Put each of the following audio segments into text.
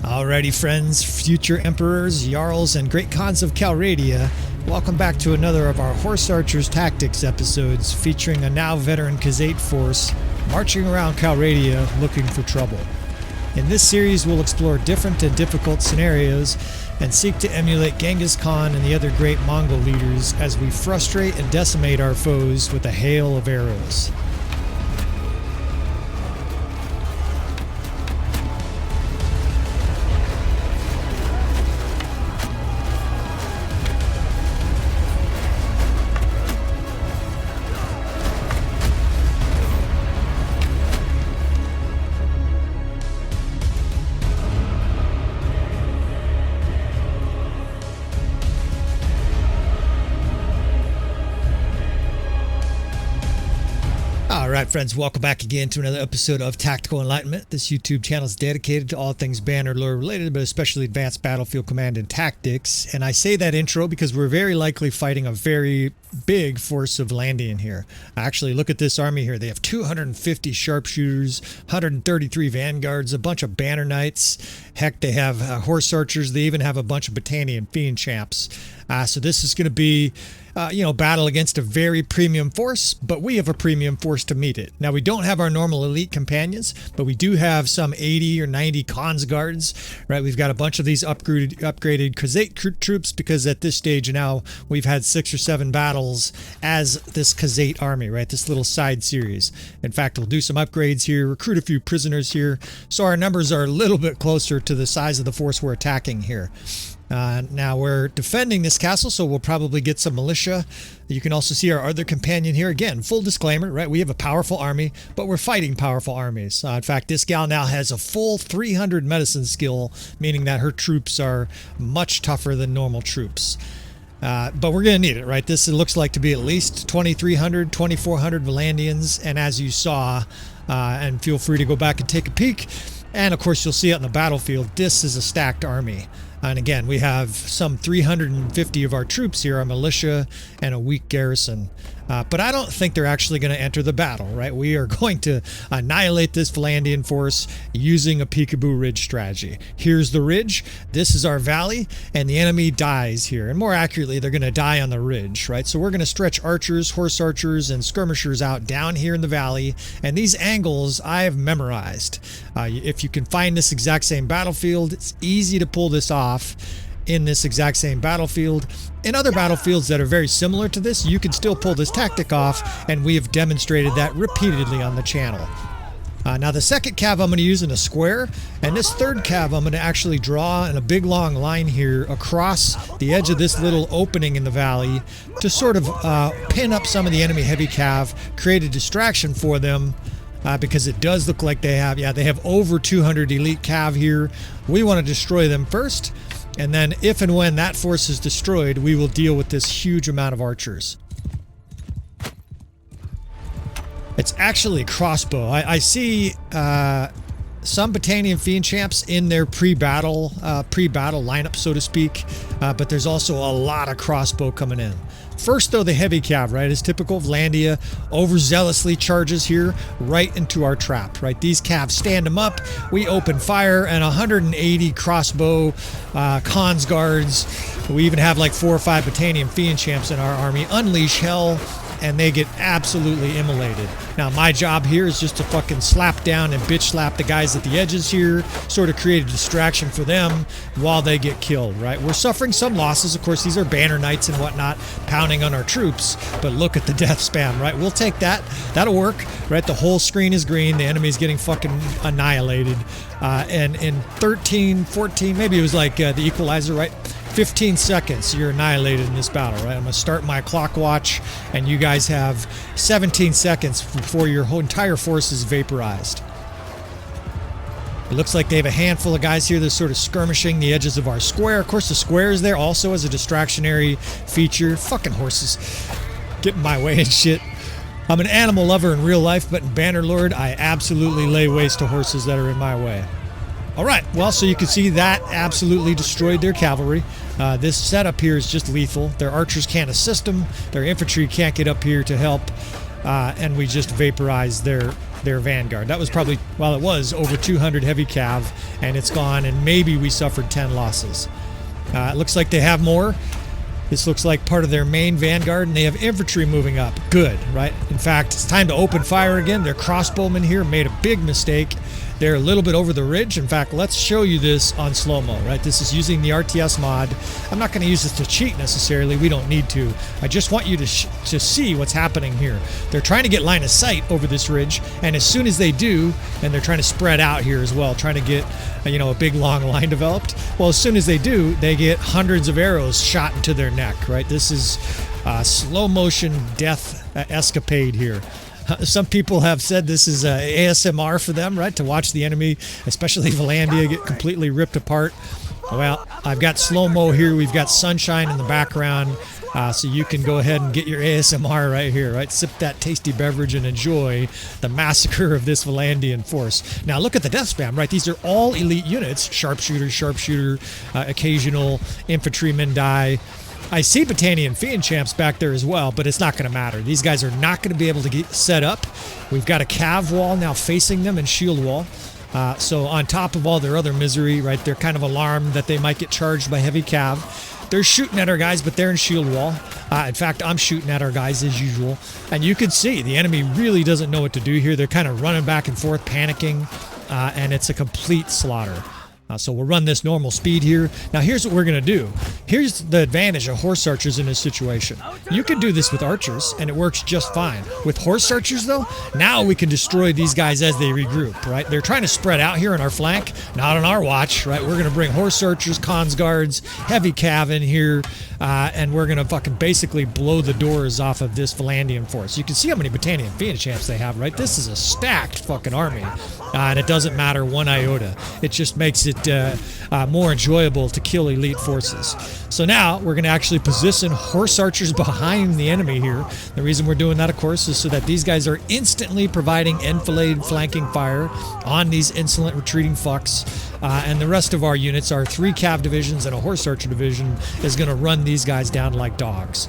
Alrighty friends, future emperors, jarls, and great khans of Calradia, welcome back to another of our Horse Archers Tactics episodes featuring a now veteran Khuzait force marching around Calradia looking for trouble. In this series we'll explore different and difficult scenarios and seek to emulate Genghis Khan and the other great Mongol leaders as we frustrate and decimate our foes with a hail of arrows. Alright friends, welcome back again to another episode of Tactical Enlightenment. This YouTube channel is dedicated to all things Bannerlord related, but especially advanced battlefield command and tactics. And I say that intro because we're very likely fighting a very big force of Vlandian here. Actually, look at this army here. They have 250 sharpshooters, 133 vanguards, a bunch of banner knights. Heck, they have horse archers. They even have a bunch of Battanian fian champs. So this is going to be battle against a very premium force, but we have a premium force to meet it. Now, we don't have our normal elite companions, but we do have some 80 or 90 Khan's guards, right? We've got a bunch of these upgraded Khuzait troops because at this stage now we've had 6 or 7 battles as this Khuzait army, right? This little side series. In fact, we'll do some upgrades here, recruit a few prisoners here, so our numbers are a little bit closer to the size of the force we're attacking here. Now we're defending this castle, so we'll probably get some militia. You can also see our other companion here. Again, full disclaimer, right? We have a powerful army, but we're fighting powerful armies. In fact, this gal now has a full 300 medicine skill, meaning that her troops are much tougher than normal troops. But we're going to need it, right? This looks like to be at least 2,300, 2,400 Vlandians, and as you saw, and feel free to go back and take a peek, and of course you'll see it on the battlefield, this is a stacked army. And again, we have some 350 of our troops here, our militia, and a weak garrison. But I don't think they're actually going to enter the battle, right? We are going to annihilate this Vlandian force using a peekaboo ridge strategy. Here's the ridge. This is our valley, and the enemy dies here. And more accurately, they're going to die on the ridge, right? So we're going to stretch archers, horse archers, and skirmishers out down here in the valley. And these angles I have memorized. If you can find this exact same battlefield, it's easy to pull this off in this exact same battlefield. In other battlefields that are very similar to this, you can still pull this tactic off, and we have demonstrated that repeatedly on the channel. Now the second cav I'm going to use in a square, and this third cav I'm going to actually draw in a big long line here across the edge of this little opening in the valley to sort of pin up some of the enemy heavy cav, create a distraction for them. Because it does look like they have over 200 elite cav here. We want to destroy them first, and then if and when that force is destroyed, we will deal with this huge amount of archers. It's actually a crossbow. I see some Battanian fian champs in their pre-battle lineup, so to speak, but there's also a lot of crossbow coming in. First, though, the heavy cav, right, is typical of Vlandia, overzealously charges here right into our trap, right? These cavs stand them up, we open fire, and 180 crossbow Khan's guards. We even have like 4 or 5 Battanian fian champs in our army unleash hell, and they get absolutely immolated. Now, my job here is just to fucking slap down and bitch slap the guys at the edges here, sort of create a distraction for them while they get killed, right? We're suffering some losses. Of course, these are banner knights and whatnot pounding on our troops, but look at the death spam, right? We'll take that. That'll work, right? The whole screen is green. The enemy's getting fucking annihilated. And in 13, 14, maybe it was like the equalizer, right? 15 seconds, you're annihilated in this battle, right? I'm going to start my clock watch, and you guys have 17 seconds before your whole entire force is vaporized. It looks like they have a handful of guys here that are sort of skirmishing the edges of our square. Of course, the square is there also as a distractionary feature. Fucking horses get in my way and shit. I'm an animal lover in real life, but in Bannerlord, I absolutely lay waste to horses that are in my way. Alright, well, so you can see that absolutely destroyed their cavalry. This setup here is just lethal. Their archers can't assist them. Their infantry can't get up here to help. And we just vaporized their their vanguard. That was probably, well, it was over 200 heavy cav, and it's gone, and maybe we suffered 10 losses. It looks like they have more. This looks like part of their main vanguard, and they have infantry moving up. Good, right? In fact, it's time to open fire again. Their crossbowmen here made a big mistake. They're a little bit over the ridge. In fact, let's show you this on slow-mo, right? This is using the RTS mod. I'm not going to use this to cheat necessarily. We don't need to. I just want you to see what's happening here. They're trying to get line of sight over this ridge, and as soon as they do, and they're trying to spread out here as well, trying to get, you know, a big long line developed. Well, as soon as they do, they get hundreds of arrows shot into their neck, right? This is slow motion death escapade here. Some people have said this is ASMR for them, right? To watch the enemy, especially Vlandia, get completely ripped apart. Well, I've got slow-mo here. We've got sunshine in the background. So you can go ahead and get your ASMR right here, right? Sip that tasty beverage and enjoy the massacre of this Vlandian force. Now look at the death spam, right? These are all elite units. Sharpshooter, occasional infantrymen die. I see Battanian fian champs back there as well, but it's not going to matter. These guys are not going to be able to get set up. We've got a cav wall now facing them and shield wall. So on top of all their other misery, right, they're kind of alarmed that they might get charged by heavy cav. They're shooting at our guys, but they're in shield wall. In fact, I'm shooting at our guys as usual. And you can see the enemy really doesn't know what to do here. They're kind of running back and forth, panicking, and it's a complete slaughter. So we'll run this normal speed here. Now here's what we're going to do. Here's the advantage of horse archers in this situation. You can do this with archers and it works just fine. With horse archers though, now we can destroy these guys as they regroup, right? They're trying to spread out here on our flank, not on our watch, right? We're going to bring horse archers, cons guards, heavy cav in here, and we're going to fucking basically blow the doors off of this Vlandian force. You can see how many Battanian fian champs they have, right? This is a stacked fucking army, and it doesn't matter one iota. It just makes it more enjoyable to kill elite forces. So now we're going to actually position horse archers behind the enemy here. The reason we're doing that, of course, is so that these guys are instantly providing enfilade flanking fire on these insolent retreating fucks. And the rest of our units, our 3 cav divisions and a horse archer division, is going to run these guys down like dogs.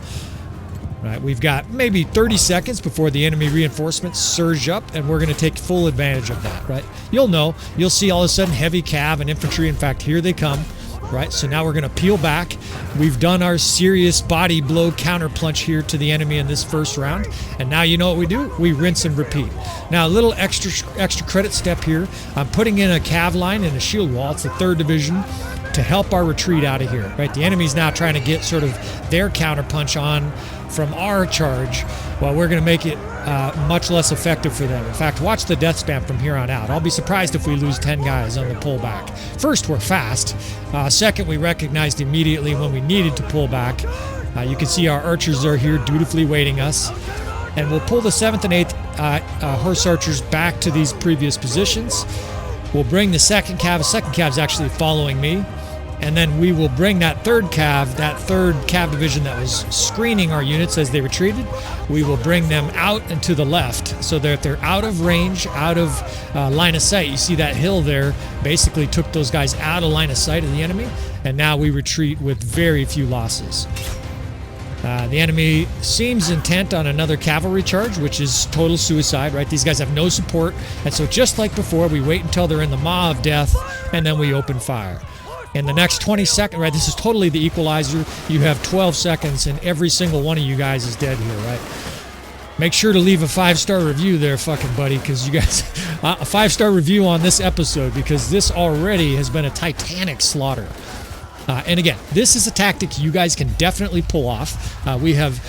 Right, we've got maybe 30 seconds before the enemy reinforcements surge up, and we're going to take full advantage of that, right? You'll see all of a sudden heavy cav and infantry. In fact, here they come, right? So now we're going to peel back. We've done our serious body blow counter punch here to the enemy in this first round, and now you know what we do? We rinse and repeat. Now a little extra credit step here. I'm putting in a cav line and a shield wall. It's the 3rd division to help our retreat out of here, right? The enemy's now trying to get sort of their counter punch on from our charge, while we're going to make it much less effective for them. In fact, watch the death spam from here on out. I'll be surprised if we lose 10 guys on the pullback. First, we're fast. Second, we recognized immediately when we needed to pull back. You can see our archers are here dutifully waiting us. And we'll pull the 7th and 8th horse archers back to these previous positions. We'll bring the 2nd cav. The 2nd cav is actually following me. And then we will bring that 3rd cav, that 3rd cav division that was screening our units as they retreated. We will bring them out and to the left so that they're out of range, out of line of sight. You see that hill there basically took those guys out of line of sight of the enemy. And now we retreat with very few losses. The enemy seems intent on another cavalry charge, which is total suicide, right? These guys have no support. And so just like before, we wait until they're in the maw of death, and then we open fire. In the next 20 seconds, right, this is totally the equalizer. You have 12 seconds, and every single one of you guys is dead here, right? Make sure to leave a 5-star review there, fucking buddy, because you guys... a 5-star review on this episode, because this already has been a titanic slaughter. And again, this is a tactic you guys can definitely pull off. We have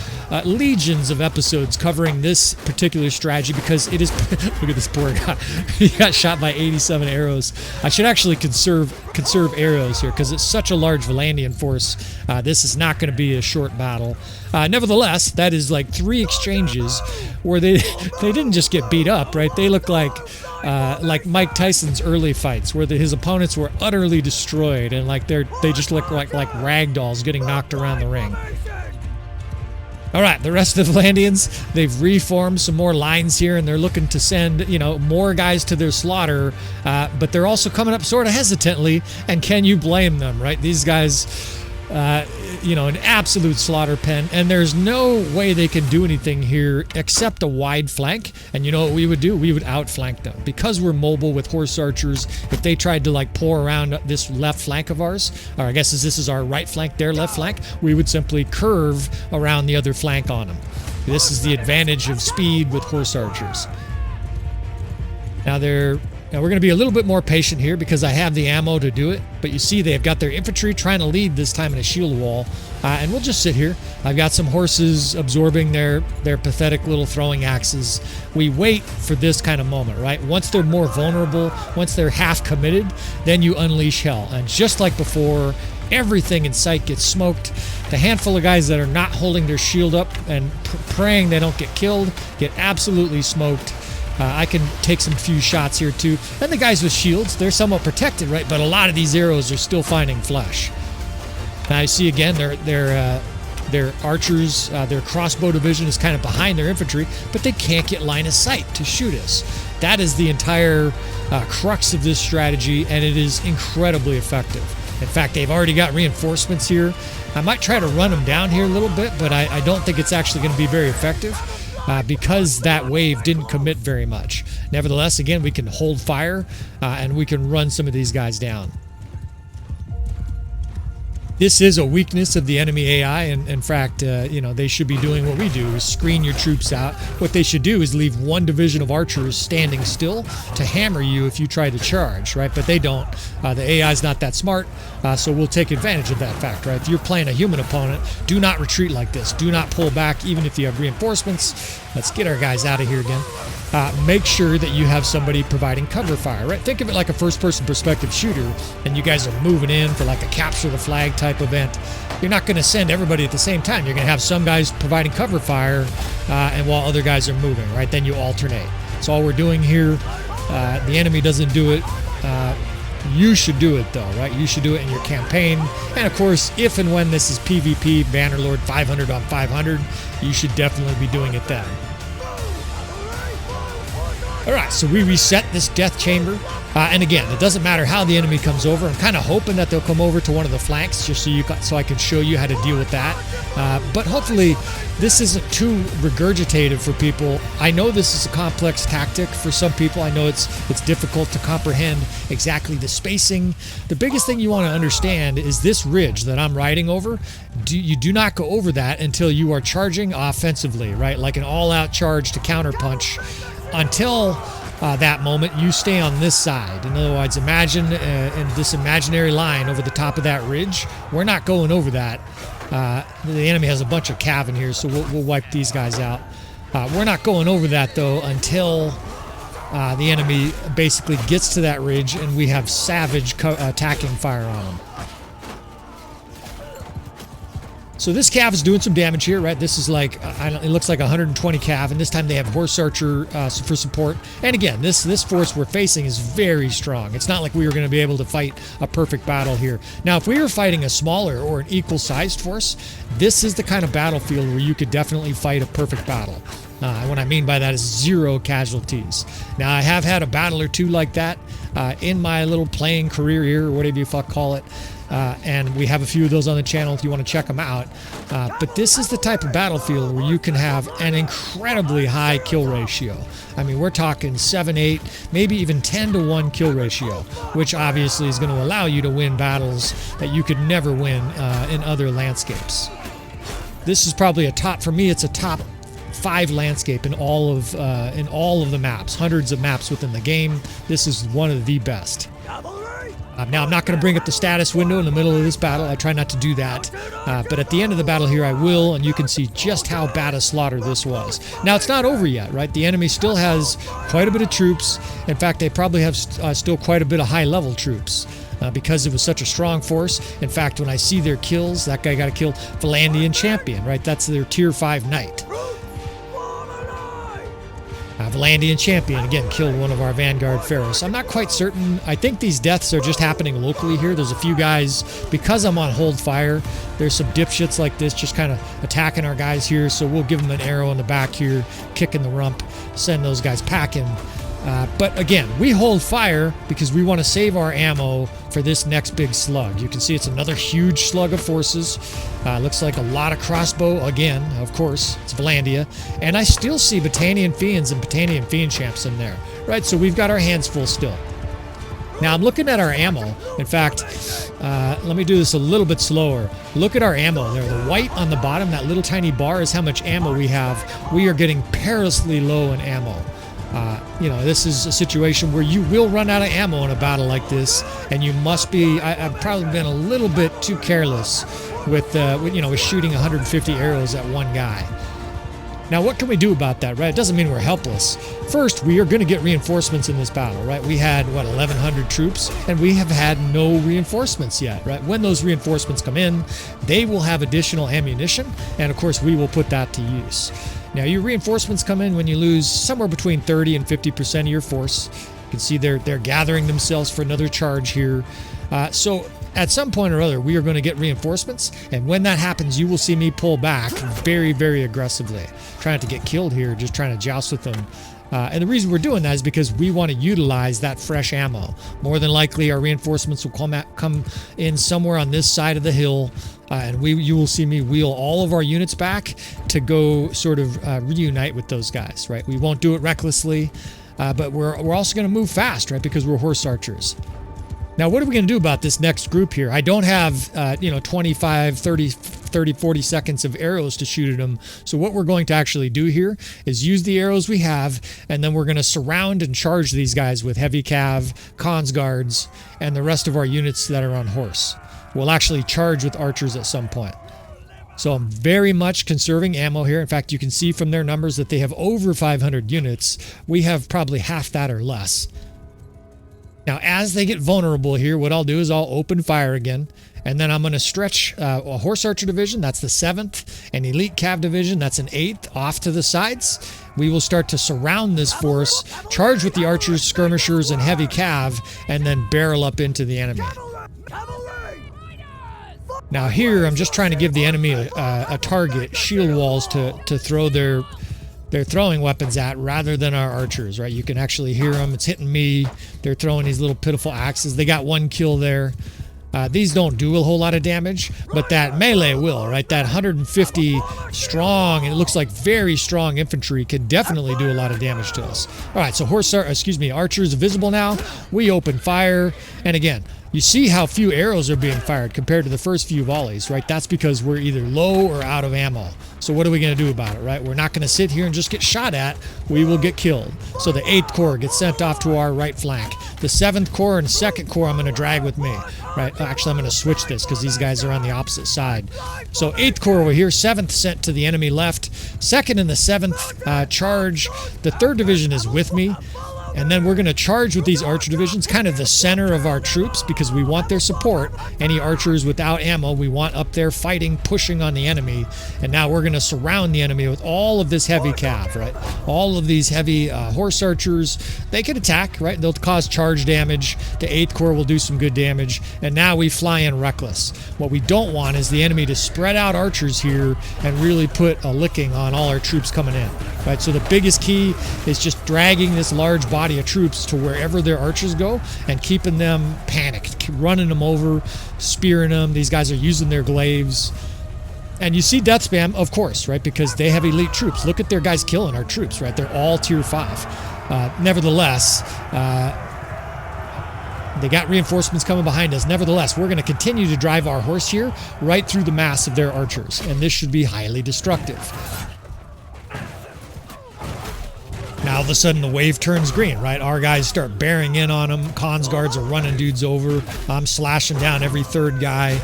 legions of episodes covering this particular strategy because it is... Look at this poor guy. He got shot by 87 arrows. I should actually conserve arrows here because it's such a large Vlandian force. This is not going to be a short battle. Nevertheless, that is like 3 exchanges where they didn't just get beat up, right? They look like Mike Tyson's early fights where his opponents were utterly destroyed and like they just look like rag dolls getting knocked around the ring. All right, the rest of the Vlandians, they've reformed some more lines here, and they're looking to send, more guys to their slaughter, but they're also coming up sort of hesitantly, and can you blame them, right? These guys, You know, an absolute slaughter pen, and there's no way they can do anything here except a wide flank. And you know what we would do? We would outflank them. Because we're mobile with horse archers, if they tried to like pour around this left flank of ours, or I guess this is our right flank, their left flank, we would simply curve around the other flank on them. This is the advantage of speed with horse archers. Now we're going to be a little bit more patient here because I have the ammo to do it. But you see they've got their infantry trying to lead this time in a shield wall. And we'll just sit here. I've got some horses absorbing their pathetic little throwing axes. We wait for this kind of moment, right? Once they're more vulnerable, once they're half committed, then you unleash hell. And just like before, everything in sight gets smoked. The handful of guys that are not holding their shield up and praying they don't get killed get absolutely smoked. I can take some few shots here too. And the guys with shields, they're somewhat protected, right? But a lot of these arrows are still finding flesh. Now you see again, their archers, their crossbow division is kind of behind their infantry, but they can't get line of sight to shoot us. That is the entire crux of this strategy, and it is incredibly effective. In fact, they've already got reinforcements here. I might try to run them down here a little bit, but I don't think it's actually going to be very effective. Because that wave didn't commit very much. Nevertheless, again, we can hold fire and we can run some of these guys down. This is a weakness of the enemy AI, and in fact, you know, they should be doing what we do, is screen your troops out. What they should do is leave one division of archers standing still to hammer you if you try to charge, right? But they don't. The AI is not that smart, so we'll take advantage of that fact, right? If you're playing a human opponent, do not retreat like this. Do not pull back, even if you have reinforcements. Let's get our guys out of here again. Make sure that you have somebody providing cover fire, right? Think of it like a first-person perspective shooter, and you guys are moving in for like a capture the flag type event. You're not going to send everybody at the same time. You're going to have some guys providing cover fire, and while other guys are moving, right? Then you alternate. That's all we're doing here. The enemy doesn't do it. You should do it though, right? You should do it in your campaign. And of course, if and when this is PvP, Bannerlord 500 on 500, you should definitely be doing it then. Alright, so we reset this death chamber. And again, it doesn't matter how the enemy comes over. I'm kind of hoping that they'll come over to one of the flanks just so I can show you how to deal with that. But hopefully this isn't too regurgitative for people. I know this is a complex tactic for some people. I know it's difficult to comprehend exactly the spacing. The biggest thing you want to understand is this ridge that I'm riding over. You do not go over that until you are charging offensively, right? Like an all-out charge to counterpunch. Until that moment, you stay on this side. In other words, imagine in this imaginary line over the top of that ridge. We're not going over that. The enemy has a bunch of cav in here, so we'll wipe these guys out. We're not going over that, though, until the enemy basically gets to that ridge and we have savage attacking fire on them. So this cav is doing some damage here, right? This is like, it looks like 120 cav, and this time they have horse archer for support. And again, this force we're facing is very strong. It's not like we were going to be able to fight a perfect battle here. Now, if we were fighting a smaller or an equal-sized force, this is the kind of battlefield where you could definitely fight a perfect battle. What I mean by that is 0 casualties. Now, I have had a battle or two like that in my little playing career here, or whatever you call it. And we have a few of those on the channel if you want to check them out. But this is the type of battlefield where you can have an incredibly high kill ratio. I mean, we're talking 7, 8, maybe even 10 to 1 kill ratio, which obviously is going to allow you to win battles that you could never win in other landscapes. This is probably for me, it's a top 5 landscape in all of the maps, hundreds of maps within the game. This is one of the best. Now, I'm not going to bring up the status window in the middle of this battle. I try not to do that. But at the end of the battle here, I will, and you can see just how bad a slaughter this was. Now, it's not over yet, right? The enemy still has quite a bit of troops. In fact, they probably have still quite a bit of high-level troops. Because it was such a strong force. In fact, when I see their kills, that guy got a kill, Vlandia champion, right? That's their tier 5 knight. Vlandia champion, again, killed one of our Vanguard Pharaohs. I'm not quite certain. I think these deaths are just happening locally here. There's a few guys, because I'm on hold fire, there's some dipshits like this just kind of attacking our guys here, so we'll give them an arrow in the back here, kick in the rump, send those guys packing. But again, we hold fire because we want to save our ammo for this next big slug. You can see it's another huge slug of forces. Looks like a lot of crossbow again, of course. It's Vlandia. And I still see Battanian fians and Battanian fian champs in there, right? So we've got our hands full still. Now I'm looking at our ammo. In fact, let me do this a little bit slower. Look at our ammo there. The white on the bottom, that little tiny bar, is how much ammo we have. We are getting perilously low in ammo. You know, this is a situation where you will run out of ammo in a battle like this, and you must be. I've probably been a little bit too careless with shooting 150 arrows at one guy. Now, what can we do about that, right? It doesn't mean we're helpless. First, we are going to get reinforcements in this battle, right? We had, 1,100 troops, and we have had no reinforcements yet, right? When those reinforcements come in, they will have additional ammunition, and of course, we will put that to use. Now, your reinforcements come in when you lose somewhere between 30 and 50% of your force. You can see they're gathering themselves for another charge here. So at some point or other, we are going to get reinforcements, and when that happens, you will see me pull back very, very aggressively. Trying not to get killed here, just trying to joust with them. And the reason we're doing that is because we want to utilize that fresh ammo. More than likely, our reinforcements will come in somewhere on this side of the hill, and you will see me wheel all of our units back to go sort of reunite with those guys, right? We won't do it recklessly, but we're also going to move fast, right? Because we're horse archers. Now, what are we going to do about this next group here? I don't have, 25, 30, 40 seconds of arrows to shoot at them. So what we're going to actually do here is use the arrows we have, and then we're going to surround and charge these guys with heavy cav, cons guards, and the rest of our units that are on horse. We'll actually charge with archers at some point. So I'm very much conserving ammo here. In fact, you can see from their numbers that they have over 500 units. We have probably half that or less. Now, as they get vulnerable here, what I'll do is I'll open fire again, and then I'm going to stretch a horse archer division, that's the 7th, an elite cav division, that's an 8th, off to the sides. We will start to surround this force, charge with the archers, skirmishers, and heavy cav, and then barrel up into the enemy. Now here, I'm just trying to give the enemy a target, shield walls to throw their throwing weapons at, rather than our archers, right? You can actually hear them. It's hitting me. They're throwing these little pitiful axes. They got one kill there. These don't do a whole lot of damage, but that melee will, right? That 150 strong, and it looks like very strong infantry can definitely do a lot of damage to us. All right, so archers visible now. We open fire, and again, you see how few arrows are being fired compared to the first few volleys, right? That's because we're either low or out of ammo. So what are we going to do about it, right? We're not going to sit here and just get shot at. We will get killed. So the 8th Corps gets sent off to our right flank. The 7th Corps and 2nd Corps I'm going to drag with me, right? Actually, I'm going to switch this because these guys are on the opposite side. So 8th Corps over here, 7th sent to the enemy left. 2nd and the 7th charge. The 3rd Division is with me. And then we're going to charge with these archer divisions, kind of the center of our troops, because we want their support. Any archers without ammo, we want up there fighting, pushing on the enemy. And now we're going to surround the enemy with all of this heavy cav, right? All of these heavy horse archers. They can attack, right? They'll cause charge damage. The 8th Corps will do some good damage. And now we fly in reckless. What we don't want is the enemy to spread out archers here and really put a licking on all our troops coming in, right? So the biggest key is just dragging this large body of troops to wherever their archers go and keeping them panicked, running them over, spearing them. These guys are using their glaives. And you see death spam, of course, right? Because they have elite troops. Look at their guys killing our troops, right? They're all tier 5. Nevertheless, they got reinforcements coming behind us. Nevertheless, we're going to continue to drive our horse here right through the mass of their archers. And this should be highly destructive. Now, all of a sudden, the wave turns green, right? Our guys start bearing in on them. Cons guards are running dudes over. I'm slashing down every 3rd guy.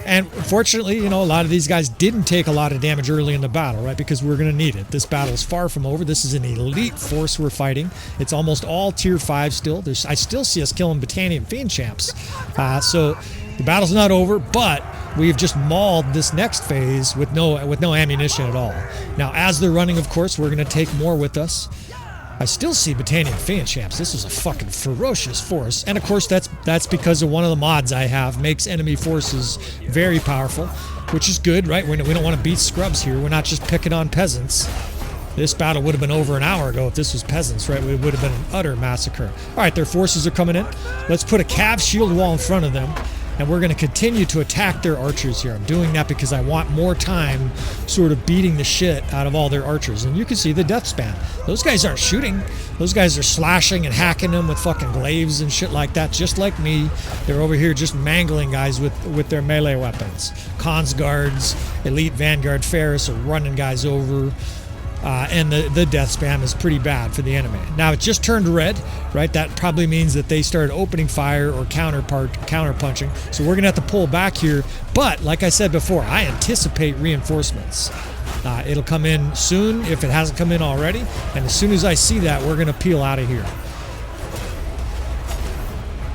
And fortunately, a lot of these guys didn't take a lot of damage early in the battle, right? Because we're going to need it. This battle is far from over. This is an elite force we're fighting. It's almost all tier 5 still. I still see us killing Battanian fian champs. So the battle's not over, but we've just mauled this next phase with no ammunition at all. Now, as they're running, of course, we're going to take more with us. I still see Battanian fian champs. This is a fucking ferocious force. And of course, that's because of one of the mods I have. Makes enemy forces very powerful, which is good, right? We don't want to beat scrubs here. We're not just picking on peasants. This battle would have been over an hour ago if this was peasants, right? It would have been an utter massacre. All right, their forces are coming in. Let's put a cav shield wall in front of them, and we're going to continue to attack their archers here. I'm doing that because I want more time sort of beating the shit out of all their archers. And you can see the death span. Those guys aren't shooting. Those guys are slashing and hacking them with fucking glaives and shit like that, just like me. They're over here just mangling guys with their melee weapons. Khans guards, elite vanguard Ferris are running guys over. And the death spam is pretty bad for the enemy. Now it just turned red, right? That probably means that they started opening fire or counter punching. So we're gonna have to pull back here. But like I said before, I anticipate reinforcements. It'll come in soon if it hasn't come in already. And as soon as I see that, we're gonna peel out of here.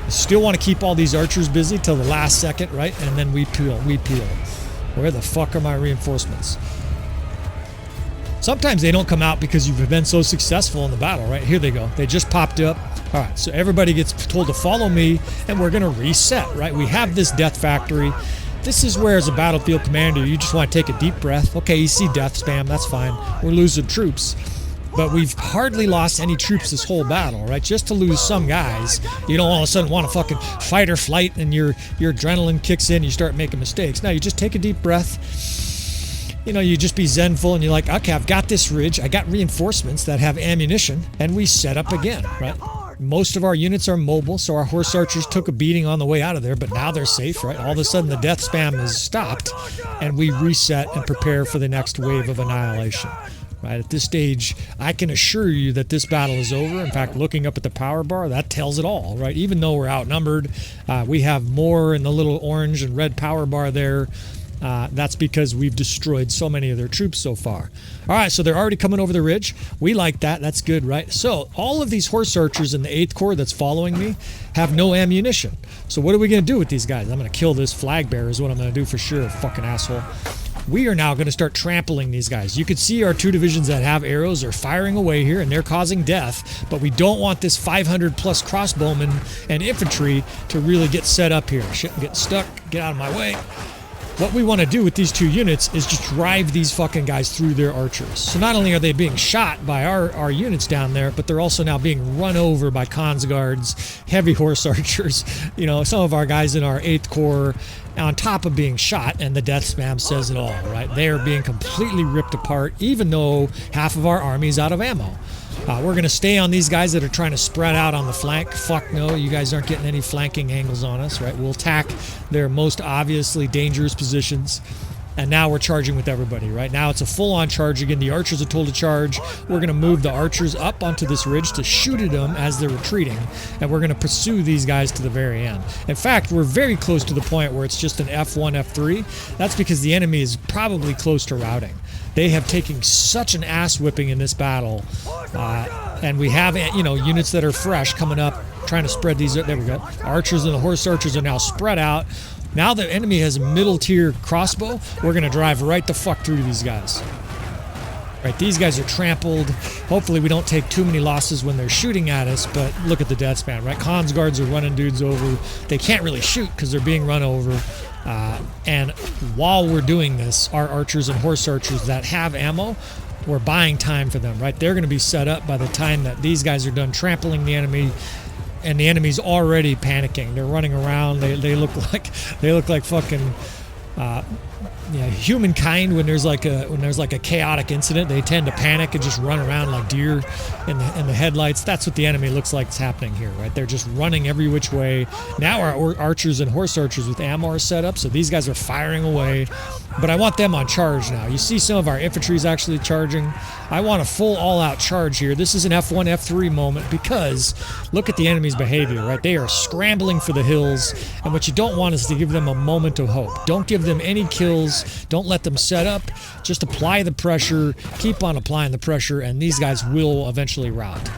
Still want to keep all these archers busy till the last second, right? And then we peel. Where the fuck are my reinforcements? Sometimes they don't come out because you've been so successful in the battle, right? Here they go. They just popped up. All right, so everybody gets told to follow me, and we're going to reset, right? We have this death factory. This is where, as a battlefield commander, you just want to take a deep breath. Okay, you see death spam. That's fine. We're losing troops. But we've hardly lost any troops this whole battle, right? Just to lose some guys, you don't all of a sudden want to fucking fight or flight, and your adrenaline kicks in, you start making mistakes. Now, you just take a deep breath. You know, you just be zenful and you're like, okay, I've got this ridge, I got reinforcements that have ammunition, and we set up again, right? Most of our units are mobile, so our horse archers took a beating on the way out of there, but now they're safe, right? All of a sudden the death spam is stopped, and we reset and prepare for the next wave of annihilation. Right, at this stage, I can assure you that this battle is over. In fact, looking up at the power bar, that tells it all, right? Even though we're outnumbered, we have more in the little orange and red power bar there. That's because we've destroyed so many of their troops so far. All right, so they're already coming over the ridge. We like that. That's good, right? So all of these horse archers in the 8th Corps that's following me have no ammunition. So what are we going to do with these guys? I'm going to kill this flag bearer is what I'm going to do for sure, fucking asshole. We are now going to start trampling these guys. You can see our 2 divisions that have arrows are firing away here, and they're causing death, but we don't want this 500 plus crossbowmen and infantry to really get set up here. Shit, get stuck, get out of my way. What we want to do with these 2 units is just drive these fucking guys through their archers. So not only are they being shot by our units down there, but they're also now being run over by Khans guards, heavy horse archers, you know, some of our guys in our 8th Corps, on top of being shot, and the death spam says it all, right? They are being completely ripped apart, even though half of our army's out of ammo. We're going to stay on these guys that are trying to spread out on the flank. Fuck no, you guys aren't getting any flanking angles on us, right? We'll attack their most obviously dangerous positions. And now we're charging with everybody, right? Now it's a full-on charge again. The archers are told to charge. We're going to move the archers up onto this ridge to shoot at them as they're retreating. And we're going to pursue these guys to the very end. In fact, we're very close to the point where it's just an F1, F3. That's because the enemy is probably close to routing. They have taken such an ass whipping in this battle. And we have, you know, units that are fresh coming up, trying to spread these. There we go. Archers and the horse archers are now spread out. Now the enemy has a middle tier crossbow. We're going to drive right the fuck through these guys. Right, these guys are trampled. Hopefully we don't take too many losses when they're shooting at us, but look at the death span, right? Khans guards are running dudes over. They can't really shoot because they're being run over. And while we're doing this, our archers and horse archers that have ammo, we're buying time for them, right? They're going to be set up by the time that these guys are done trampling the enemy. And the enemy's already panicking. They're running around. They look like fucking humankind when there's like a chaotic incident. They tend to panic and just run around like deer in the headlights. That's what the enemy looks like is happening here, right? They're just running every which way. Now our archers and horse archers with ammo are set up, so these guys are firing away. But I want them on charge now. You see some of our infantry is actually charging. I want a full all-out charge here. This is an F1, F3 moment because look at the enemy's behavior, right? They are scrambling for the hills, and what you don't want is to give them a moment of hope. Don't give them any kills. Don't let them set up. Just apply the pressure. Keep on applying the pressure, and these guys will eventually rout.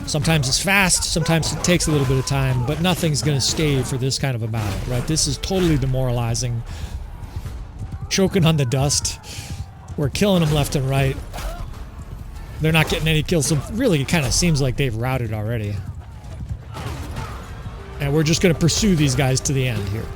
Sometimes it's fast. Sometimes it takes a little bit of time, but nothing's going to stay for this kind of a battle, right? This is totally demoralizing. Choking on the dust. We're killing them left and right. They're not getting any kills, so really it kind of seems like they've routed already. And we're just going to pursue these guys to the end here.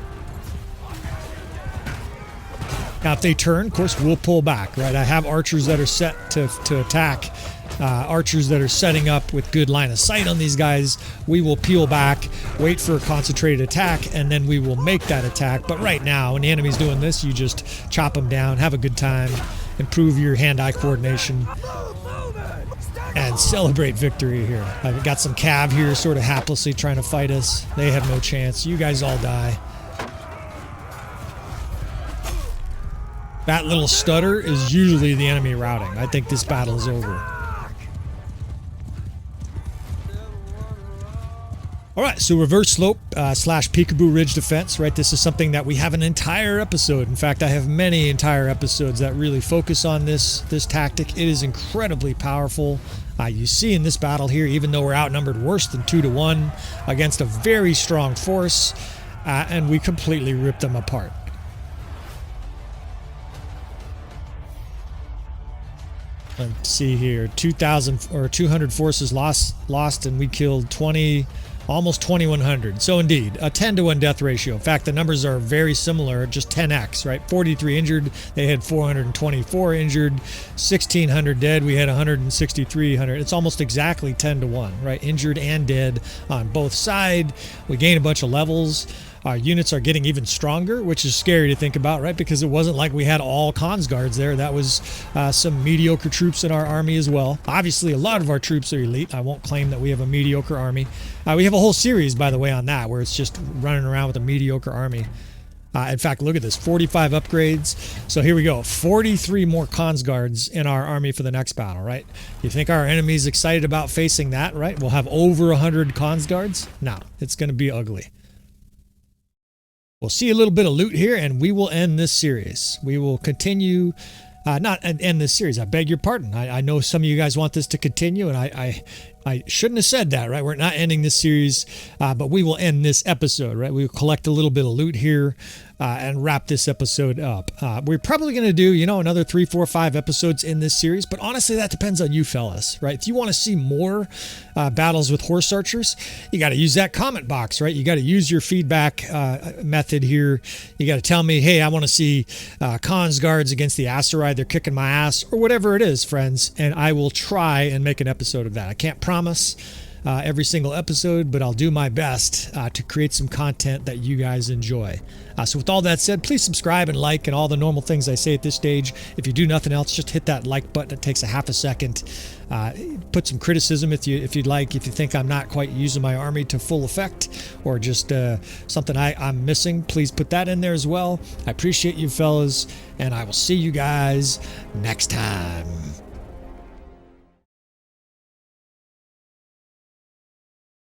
Now, if they turn, of course, we'll pull back, right? I have archers that are set to attack, archers that are setting up with good line of sight on these guys. We will peel back, wait for a concentrated attack, and then we will make that attack. But right now, when the enemy's doing this, you just chop them down, have a good time, improve your hand-eye coordination, and celebrate victory here. I've got some cav here sort of haplessly trying to fight us. They have no chance. You guys all die. That little stutter is usually the enemy routing. I think this battle is over. All right, so reverse slope slash peekaboo ridge defense, right? This is something that we have an entire episode. In fact, I have many entire episodes that really focus on this tactic. It is incredibly powerful. You see in this battle here, even though we're outnumbered worse than 2-1 against a very strong force, and we completely ripped them apart. Let's see here, 2,000 or 200 forces lost, and we killed 20, almost 2,100. So indeed, a 10-to-1 death ratio. In fact, the numbers are very similar, just 10x, right? 43 injured, they had 424 injured, 1,600 dead, we had 163. It's almost exactly 10-to-1, right? Injured and dead on both sides. We gained a bunch of levels. Our units are getting even stronger, which is scary to think about, right? Because it wasn't like we had all cons guards there. That was some mediocre troops in our army as well. Obviously, a lot of our troops are elite. I won't claim that we have a mediocre army. We have a whole series, by the way, on that, where it's just running around with a mediocre army. In fact, look at this, 45 upgrades. So here we go, 43 more cons guards in our army for the next battle, right? You think our enemy's excited about facing that, right? We'll have over 100 cons guards? No, it's going to be ugly. We'll see a little bit of loot here, and we will end this series. We will continue, not end this series. I beg your pardon. I know some of you guys want this to continue, and I shouldn't have said that, right? We're not ending this series, but we will end this episode, right? We will collect a little bit of loot here and wrap this episode up. We're probably going to do, you know, another 3, 4, 5 episodes in this series, but honestly, that depends on you fellas, right? If you want to see more battles with horse archers, you got to use that comment box, right? You got to use your feedback method here. You got to tell me, hey, I want to see cons guards against the Asteroid. They're kicking my ass, or whatever it is, friends, and I will try and make an episode of that. I can't promise every single episode, but I'll do my best to create some content that you guys enjoy. So with all that said, please subscribe and like and all the normal things I say at this stage. If you do nothing else, just hit that like button. It takes a half a second. Put some criticism if you'd like, if you think I'm not quite using my army to full effect, or just something I'm missing, please put that in there as well. I appreciate you fellas, and I will see you guys next time.